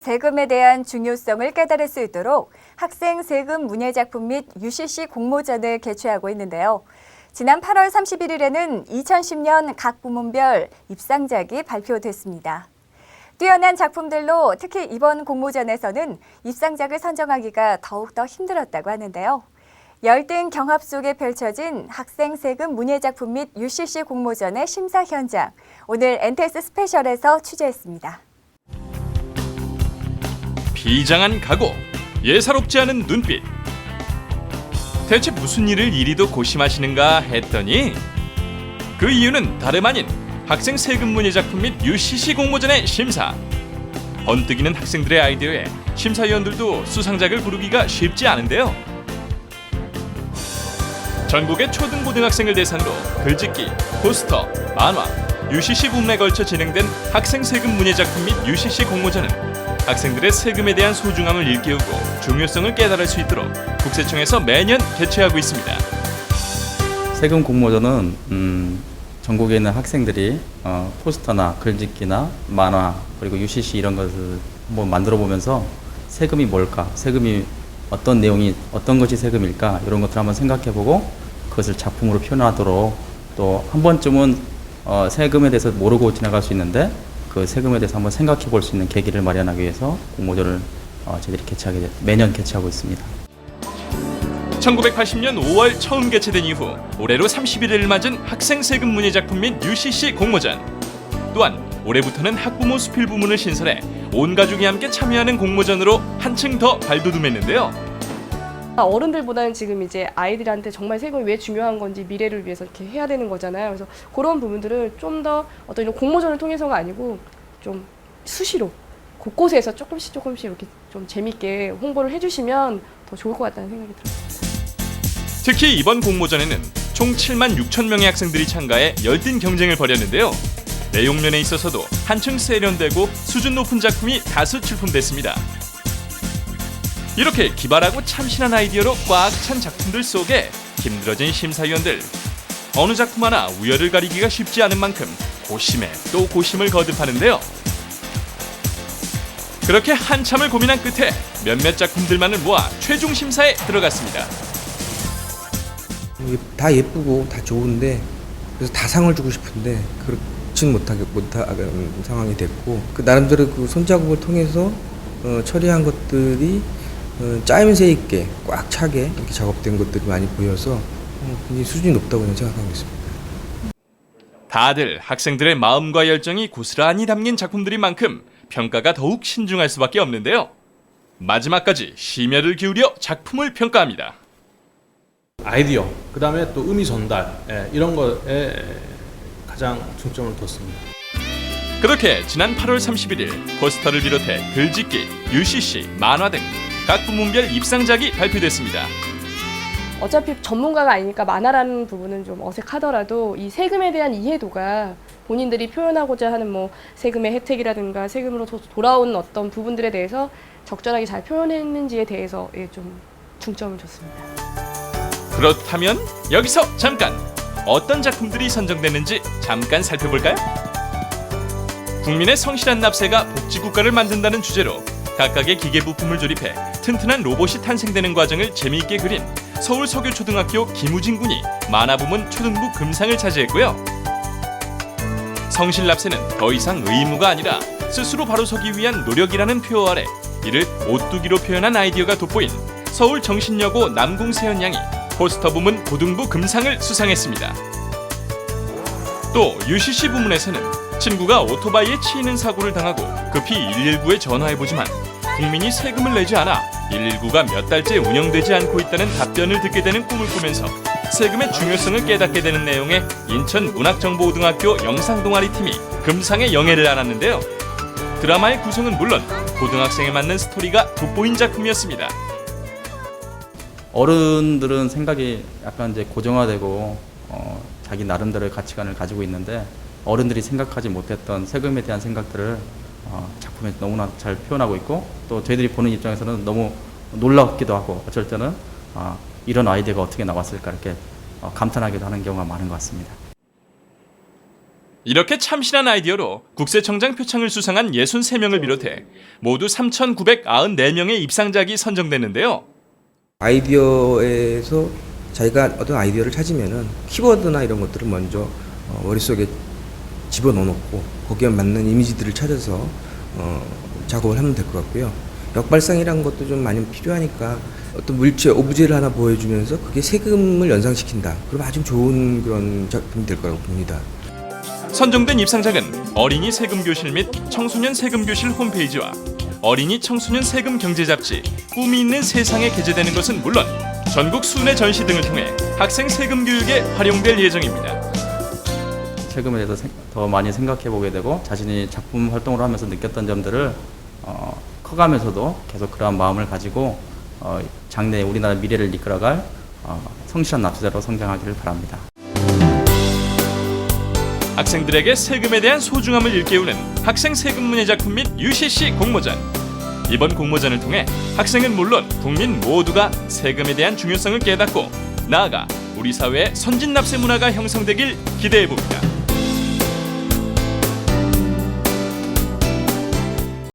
세금에 대한 중요성을 깨달을 수 있도록 학생 세금 문예 작품 및 UCC 공모전을 개최하고 있는데요. 지난 8월 31일에는 2010년 각 부문별 입상작이 발표됐습니다. 뛰어난 작품들로 특히 이번 공모전에서는 입상작을 선정하기가 더욱더 힘들었다고 하는데요. 열등 경합 속에 펼쳐진 학생 세금 문예 작품 및 UCC 공모전의 심사 현장, 오늘 NTS 스페셜에서 취재했습니다. 비장한 각오, 예사롭지 않은 눈빛. 대체 무슨 일을 이리도 고심하시는가 했더니 그 이유는 다름 아닌 학생 세금 문예 작품 및 UCC 공모전의 심사. 번뜩이는 학생들의 아이디어에 심사위원들도 수상작을 고르기가 쉽지 않은데요. 전국의 초등고등학생을 대상으로 글짓기, 포스터, 만화, UCC 부문에 걸쳐 진행된 학생 세금 문예 작품 및 UCC 공모전은 학생들의 세금에 대한 소중함을 일깨우고 중요성을 깨달을 수 있도록 국세청에서 매년 개최하고 있습니다. 세금 공모전은 전국에 있는 학생들이 포스터나 글짓기나 만화 그리고 UCC 이런 것을 한번 만들어 보면서 세금이 뭘까, 세금이 어떤 내용이 어떤 것이 세금일까 이런 것들을 한번 생각해보고 그것을 작품으로 표현하도록 또 한 번쯤은 세금에 대해서 모르고 지나갈 수 있는데 그 세금에 대해서 한번 생각해 볼 수 있는 계기를 마련하기 위해서 공모전을 저희들이 매년 개최하고 있습니다. 1980년 5월 처음 개최된 이후 올해로 31회를 맞은 학생 세금 문예 작품 및 UCC 공모전. 또한 올해부터는 학부모 수필 부문을 신설해 온 가족이 함께 참여하는 공모전으로 한층 더 발돋움했는데요. 어른들보다는 지금 이제 아이들한테 정말 세금이 왜 중요한 건지 미래를 위해서 이렇게 해야 되는 거잖아요. 그래서 그런 부분들을 좀 더 어떤 이런 공모전을 통해서가 아니고 좀 수시로 곳곳에서 조금씩 이렇게 좀 재밌게 홍보를 해주시면 더 좋을 것 같다는 생각이 들어요. 특히 이번 공모전에는 총 7만 6천 명의 학생들이 참가해 열띤 경쟁을 벌였는데요. 내용면에 있어서도 한층 세련되고 수준 높은 작품이 다수 출품됐습니다. 이렇게 기발하고 참신한 아이디어로 꽉 찬 작품들 속에 힘들어진 심사위원들. 어느 작품 하나 우열을 가리기가 쉽지 않은 만큼 고심에 또 고심을 거듭하는데요. 그렇게 한참을 고민한 끝에 몇몇 작품들만을 모아 최종 심사에 들어갔습니다. 다 예쁘고 다 좋은데 그래서 다 상을 주고 싶은데 그렇지는 못하는 상황이 됐고 그 나름대로 그 손자국을 통해서 처리한 것들이 짜임새 있게 꽉 차게 이렇게 작업된 것들이 많이 보여서 굉장히 수준이 높다고 저는 생각하고 있습니다. 다들 학생들의 마음과 열정이 고스란히 담긴 작품들인 만큼 평가가 더욱 신중할 수밖에 없는데요. 마지막까지 심혈을 기울여 작품을 평가합니다. 아이디어, 그 다음에 또 의미 전달 이런 거에 가장 중점을 뒀습니다. 그렇게 지난 8월 31일 포스터를 비롯해 글짓기, UCC, 만화 등 각 부문별 입상작이 발표됐습니다. 어차피 전문가가 아니니까 만화라는 부분은 좀 어색하더라도 이 세금에 대한 이해도가 본인들이 표현하고자 하는 뭐 세금의 혜택이라든가 세금으로 돌아오는 어떤 부분들에 대해서 적절하게 잘 표현했는지에 대해서 좀 중점을 줬습니다. 그렇다면 여기서 잠깐 어떤 작품들이 선정됐는지 잠깐 살펴볼까요? 국민의 성실한 납세가 복지국가를 만든다는 주제로 각각의 기계 부품을 조립해 튼튼한 로봇이 탄생되는 과정을 재미있게 그린 서울 서교초등학교 김우진 군이 만화 부문 초등부 금상을 차지했고요. 성실 납세는 더 이상 의무가 아니라 스스로 바로 서기 위한 노력이라는 표어 아래 이를 오뚜기로 표현한 아이디어가 돋보인 서울 정신여고 남궁세연 양이 포스터 부문 고등부 금상을 수상했습니다. 또 UCC 부문에서는 친구가 오토바이에 치이는 사고를 당하고 급히 119에 전화해보지만 국민이 세금을 내지 않아 119가 몇 달째 운영되지 않고 있다는 답변을 듣게 되는 꿈을 꾸면서 세금의 중요성을 깨닫게 되는 내용의 인천문학정보고등학교 영상동아리팀이 금상의 영예를 안았는데요. 드라마의 구성은 물론 고등학생에 맞는 스토리가 돋보인 작품이었습니다. 어른들은 생각이 약간 이제 고정화되고 자기 나름대로의 가치관을 가지고 있는데 어른들이 생각하지 못했던 세금에 대한 생각들을 작품에 너무나 잘 표현하고 있고 또 저희들이 보는 입장에서는 너무 놀랍기도 하고 어쩔 때는 이런 아이디어가 어떻게 나왔을까 이렇게 감탄하기도 하는 경우가 많은 것 같습니다. 이렇게 참신한 아이디어로 국세청장 표창을 수상한 63명을 비롯해 모두 3,994명의 입상작이 선정됐는데요. 아이디어에서 자기가 어떤 아이디어를 찾으면은 키워드나 이런 것들을 먼저 머릿속에 집어넣어놓고 거기에 맞는 이미지들을 찾아서 작업을 하면 될 것 같고요. 역발상이라는 것도 좀 많이 필요하니까 어떤 물체, 오브제를 하나 보여주면서 그게 세금을 연상시킨다. 그럼 아주 좋은 그런 작품이 될 거라고 봅니다. 선정된 입상작은 어린이 세금교실 및 청소년 세금교실 홈페이지와 어린이 청소년 세금 경제 잡지 꿈이 있는 세상에 게재되는 것은 물론 전국 순회 전시 등을 통해 학생 세금 교육에 활용될 예정입니다. 세금에 대해서 더 많이 생각해 보게 되고 자신이 작품 활동을 하면서 느꼈던 점들을 커가면서도 계속 그러한 마음을 가지고 장래에 우리나라 미래를 이끌어갈 성실한 납세자로 성장하기를 바랍니다. 학생들에게 세금에 대한 소중함을 일깨우는 학생 세금 문예 작품 및 UCC 공모전. 이번 공모전을 통해 학생은 물론 국민 모두가 세금에 대한 중요성을 깨닫고 나아가 우리 사회의 선진 납세 문화가 형성되길 기대해 봅니다.